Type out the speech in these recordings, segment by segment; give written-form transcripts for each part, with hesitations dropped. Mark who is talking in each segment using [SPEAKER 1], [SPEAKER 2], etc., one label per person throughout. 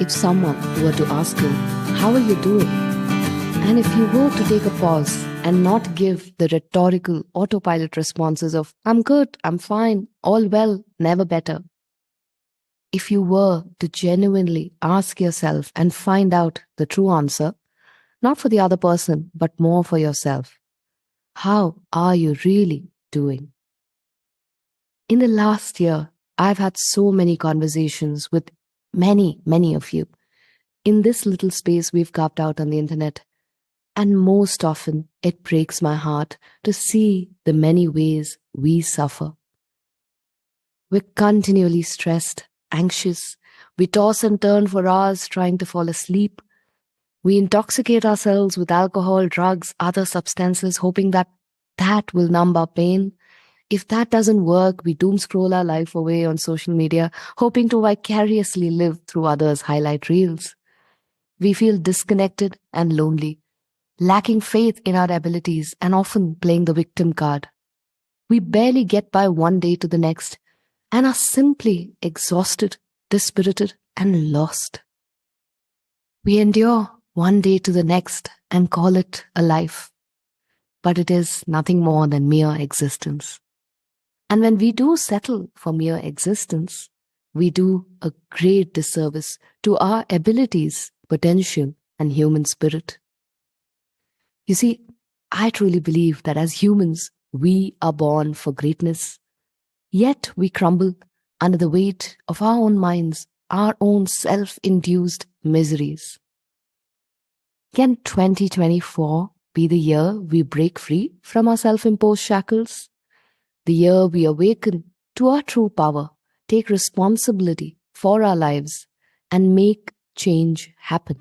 [SPEAKER 1] If someone were to ask you, "How are you doing?" And if you were to take a pause and not give the rhetorical autopilot responses of, "I'm good, I'm fine, all well, never better." If you were to genuinely ask yourself and find out the true answer, not for the other person, but more for yourself, how are you really doing? In the last year, I've had so many conversations with many of you in this little space we've carved out on the internet. And most often, it breaks my heart to see the many ways we suffer. We're continually stressed, anxious. We toss and turn for hours trying to fall asleep. We intoxicate ourselves with alcohol, drugs, other substances, hoping that that will numb our pain. If that doesn't work, we doom scroll our life away on social media, hoping to vicariously live through others' highlight reels. We feel disconnected and lonely, lacking faith in our abilities and often playing the victim card. We barely get by one day to the next and are simply exhausted, dispirited, and lost. We endure one day to the next and call it a life, but it is nothing more than mere existence. And when we do settle for mere existence, we do a great disservice to our abilities, potential, and human spirit. You see, I truly believe that as humans, we are born for greatness. Yet we crumble under the weight of our own minds, our own self-induced miseries. Can 2024 be the year we break free from our self-imposed shackles? The year we awaken to our true power, take responsibility for our lives, and make change happen.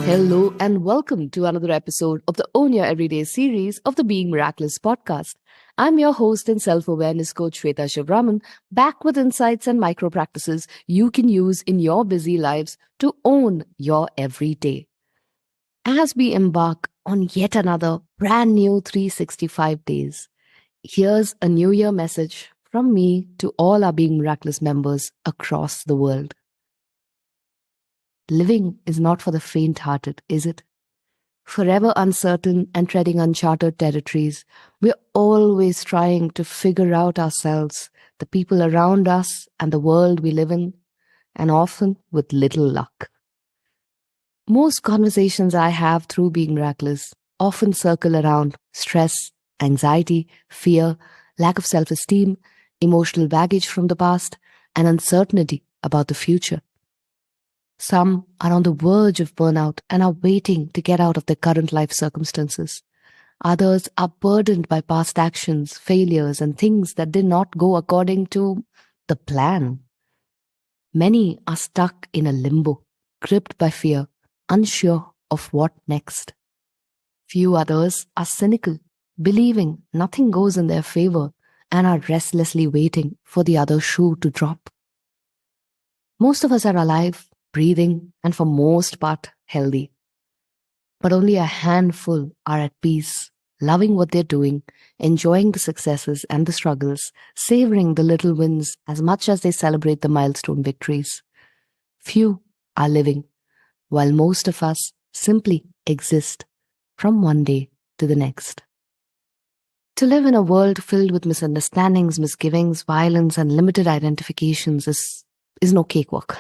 [SPEAKER 1] Hello and welcome to another episode of the Own Your Everyday series of the Being Miraculous podcast. I'm your host and self-awareness coach Shweta Shivraman, back with insights and micro practices you can use in your busy lives to own your everyday. As we embark on yet another brand new 365 days, here's a New Year message from me to all our Being Miraculous members across the world. Living is not for the faint-hearted, is it? Forever uncertain and treading uncharted territories, we're always trying to figure out ourselves, the people around us, and the world we live in, and often with little luck. Most conversations I have through Being Miraculous often circle around stress, anxiety, fear, lack of self-esteem, emotional baggage from the past, and uncertainty about the future. Some are on the verge of burnout and are waiting to get out of their current life circumstances. Others are burdened by past actions, failures, and things that did not go according to the plan. Many are stuck in a limbo, gripped by fear, unsure of what next. Few others are cynical, believing nothing goes in their favor, and are restlessly waiting for the other shoe to drop. Most of us are alive, breathing, and for most part healthy. But only a handful are at peace, loving what they're doing, enjoying the successes and the struggles, savoring the little wins as much as they celebrate the milestone victories. Few are living, while most of us simply exist from one day to the next. To live in a world filled with misunderstandings, misgivings, violence, and limited identifications is no cakewalk.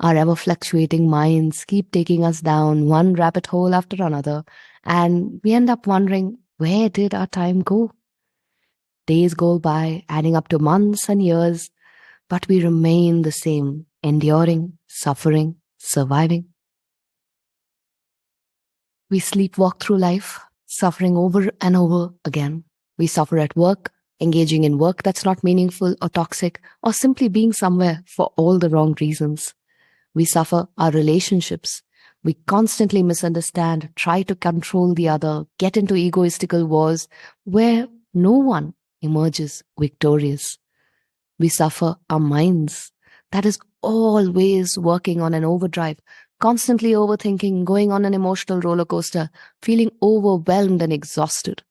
[SPEAKER 1] Our ever-fluctuating minds keep taking us down one rabbit hole after another, and we end up wondering, where did our time go? Days go by, adding up to months and years, but we remain the same, enduring, suffering, surviving. We sleepwalk through life, suffering over and over again. We suffer at work, engaging in work that's not meaningful or toxic, or simply being somewhere for all the wrong reasons. We suffer our relationships. We constantly misunderstand, try to control the other, get into egoistical wars where no one emerges victorious. We suffer our minds, that is always working on an overdrive, constantly overthinking, going on an emotional roller coaster, feeling overwhelmed and exhausted.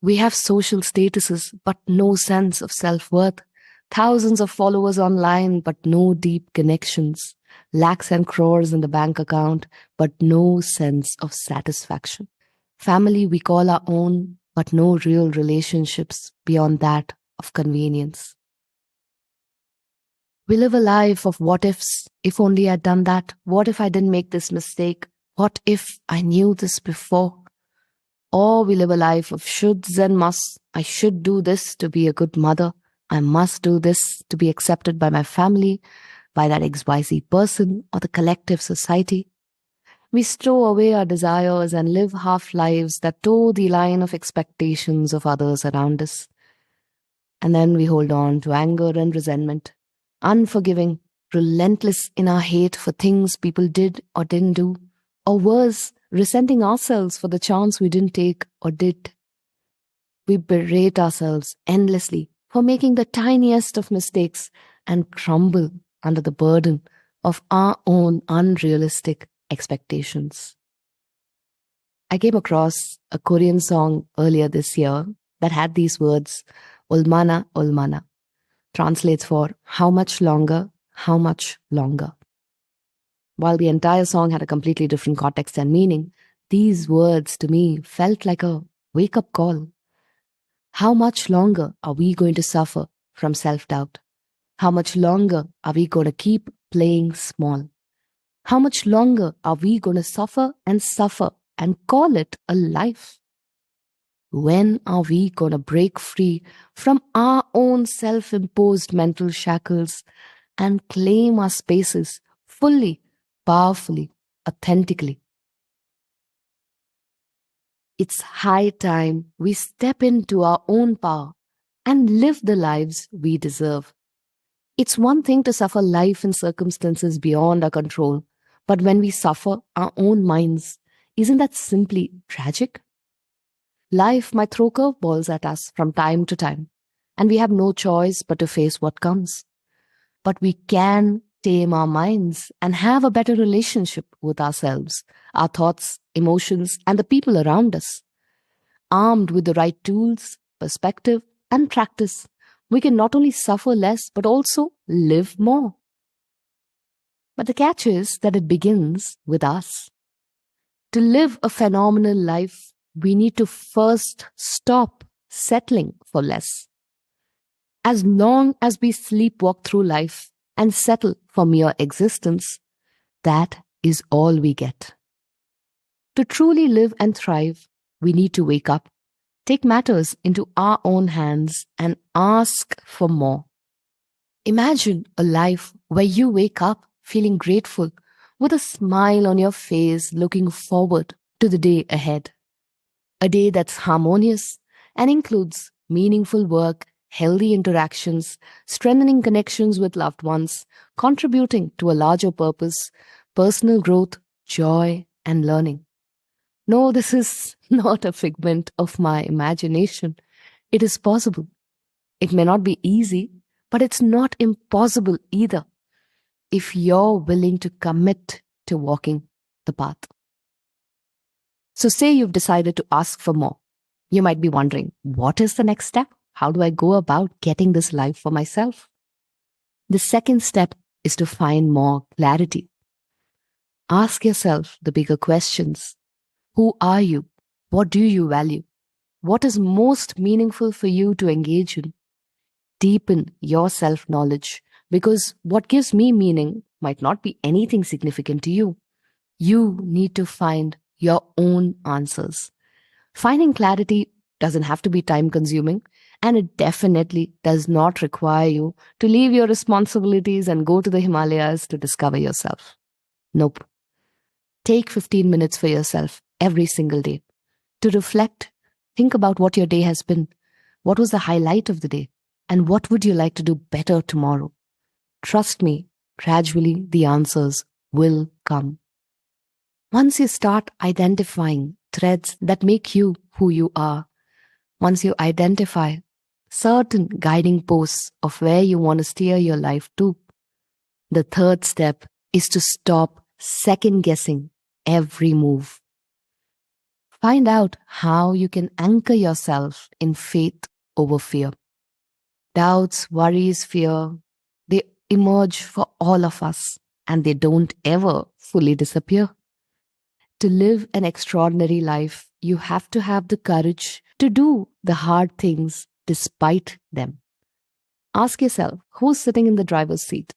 [SPEAKER 1] We have social statuses, but no sense of self worth. Thousands of followers online, but no deep connections. Lakhs and crores in the bank account, but no sense of satisfaction. Family we call our own, but no real relationships beyond that of convenience. We live a life of what ifs. If only I'd done that. What if I didn't make this mistake? What if I knew this before? Or we live a life of shoulds and musts. I should do this to be a good mother. I must do this to be accepted by my family, by that XYZ person, or the collective society. We stow away our desires and live half lives that toe the line of expectations of others around us. And then we hold on to anger and resentment, unforgiving, relentless in our hate for things people did or didn't do, or worse, resenting ourselves for the chance we didn't take or did. We berate ourselves endlessly for making the tiniest of mistakes and crumble under the burden of our own unrealistic expectations. I came across a Korean song earlier this year that had these words, Ulmana, Ulmana, translates for how much longer, how much longer. While the entire song had a completely different context and meaning, these words to me felt like a wake up call. How much longer are we going to suffer from self doubt? How much longer are we going to keep playing small? How much longer are we going to suffer and call it a life? When are we going to break free from our own self imposed mental shackles and claim our spaces fully, powerfully, authentically? It's high time we step into our own power and live the lives we deserve. It's one thing to suffer life in circumstances beyond our control, but when we suffer our own minds, isn't that simply tragic? Life might throw curveballs at us from time to time, and we have no choice but to face what comes. But we can tame our minds and have a better relationship with ourselves, our thoughts, emotions, and the people around us. Armed with the right tools, perspective, and practice, we can not only suffer less but also live more. But the catch is that it begins with us. To live a phenomenal life, we need to first stop settling for less. As long as we sleepwalk through life and settle for mere existence, that is all we get. To truly live and thrive, we need to wake up, take matters into our own hands, and ask for more. Imagine a life where you wake up feeling grateful, with a smile on your face, looking forward to the day ahead. A day that's harmonious and includes meaningful work, healthy interactions, strengthening connections with loved ones, contributing to a larger purpose, personal growth, joy, and learning. No, this is not a figment of my imagination. It is possible. It may not be easy, but it's not impossible either if you're willing to commit to walking the path. So, say you've decided to ask for more. You might be wondering, what is the next step? How do I go about getting this life for myself? The second step is to find more clarity. Ask yourself the bigger questions. Who are you? What do you value? What is most meaningful for you to engage in? Deepen your self knowledge, because what gives me meaning might not be anything significant to you. You need to find your own answers. Finding clarity doesn't have to be time consuming, and it definitely does not require you to leave your responsibilities and go to the Himalayas to discover yourself. Nope. Take 15 minutes for yourself every single day to reflect. Think about what your day has been. What was the highlight of the day? And what would you like to do better tomorrow? Trust me, gradually the answers will come. Once you start identifying threads that make you who you are, once you identify certain guiding posts of where you want to steer your life to, the third step is to stop second guessing every move. Find out how you can anchor yourself in faith over fear. Doubts, worries, fear, they emerge for all of us and they don't ever fully disappear. To live an extraordinary life, you have to have the courage to do the hard things despite them. Ask yourself, who's sitting in the driver's seat?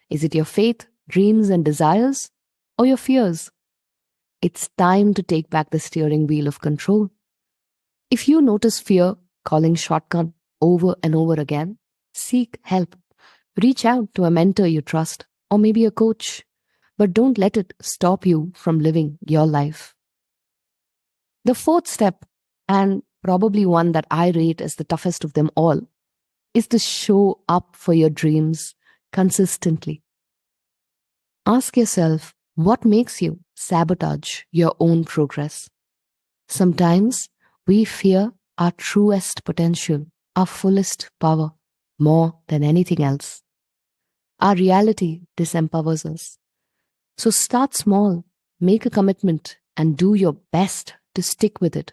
[SPEAKER 1] Is it your faith, dreams, and desires, or your fears? It's time to take back the steering wheel of control. If you notice fear calling shotgun over and over again, seek help. Reach out to a mentor you trust, or maybe a coach, but don't let it stop you from living your life. The fourth step, and probably one that I rate as the toughest of them all, is to show up for your dreams consistently. Ask yourself, what makes you sabotage your own progress? Sometimes we fear our truest potential, our fullest power, more than anything else. Our reality disempowers us. So start small, make a commitment, and do your best to stick with it.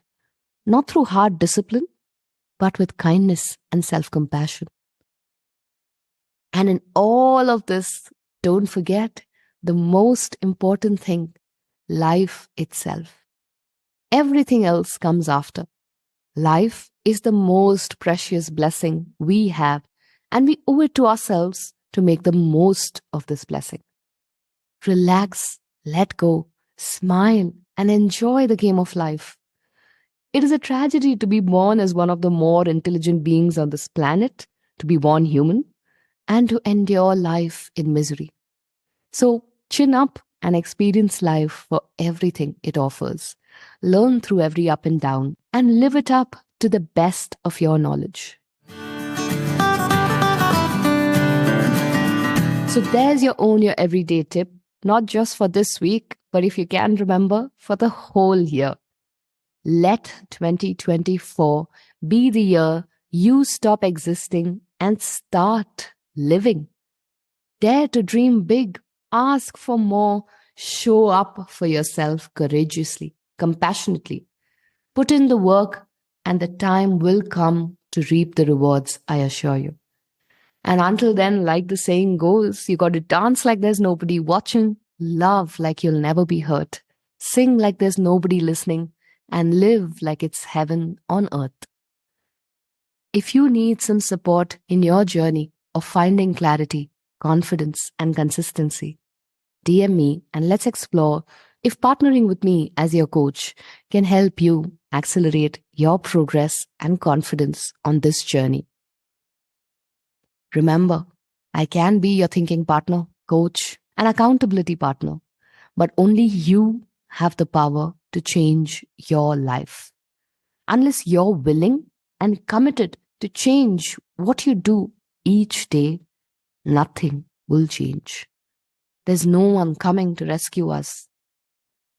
[SPEAKER 1] Not through hard discipline, but with kindness and self compassion. And in all of this, don't forget the most important thing, life itself. Everything else comes after. Life is the most precious blessing we have, and we owe it to ourselves to make the most of this blessing. Relax, let go, smile, and enjoy the game of life. It is a tragedy to be born as one of the more intelligent beings on this planet, to be born human, and to endure life in misery. So, chin up and experience life for everything it offers. Learn through every up and down and live it up to the best of your knowledge. So there's your everyday tip, not just for this week, but if you can remember, for the whole year. Let 2024 be the year you stop existing and start living. Dare to dream big, ask for more, show up for yourself courageously, compassionately. Put in the work, and the time will come to reap the rewards, I assure you. And until then, like the saying goes, you got to dance like there's nobody watching, love like you'll never be hurt, sing like there's nobody listening, and live like it's heaven on earth. If you need some support in your journey of finding clarity, confidence, and consistency, DM me and let's explore if partnering with me as your coach can help you accelerate your progress and confidence on this journey. Remember, I can be your thinking partner, coach, and accountability partner, but only you have the power to change your life. Unless you're willing and committed to change what you do each day, nothing will change. There's no one coming to rescue us.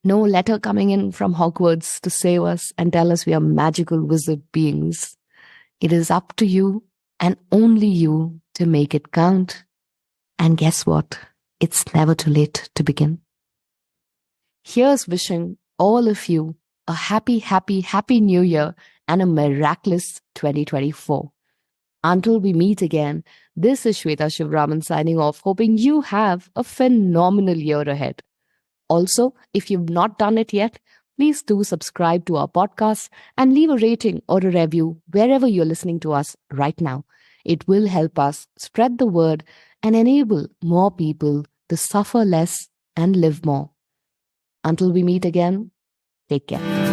[SPEAKER 1] No letter coming in from Hogwarts to save us and tell us we are magical wizard beings. It is up to you and only you to make it count. And guess what? It's never too late to begin. Here's wishing all of you a happy, happy, happy new year and a miraculous 2024. Until we meet again, this is Shweta Shivraman signing off, hoping you have a phenomenal year ahead. Also, if you've not done it yet, please do subscribe to our podcast and leave a rating or a review wherever you're listening to us right now. It will help us spread the word and enable more people to suffer less and live more. Until we meet again, take care.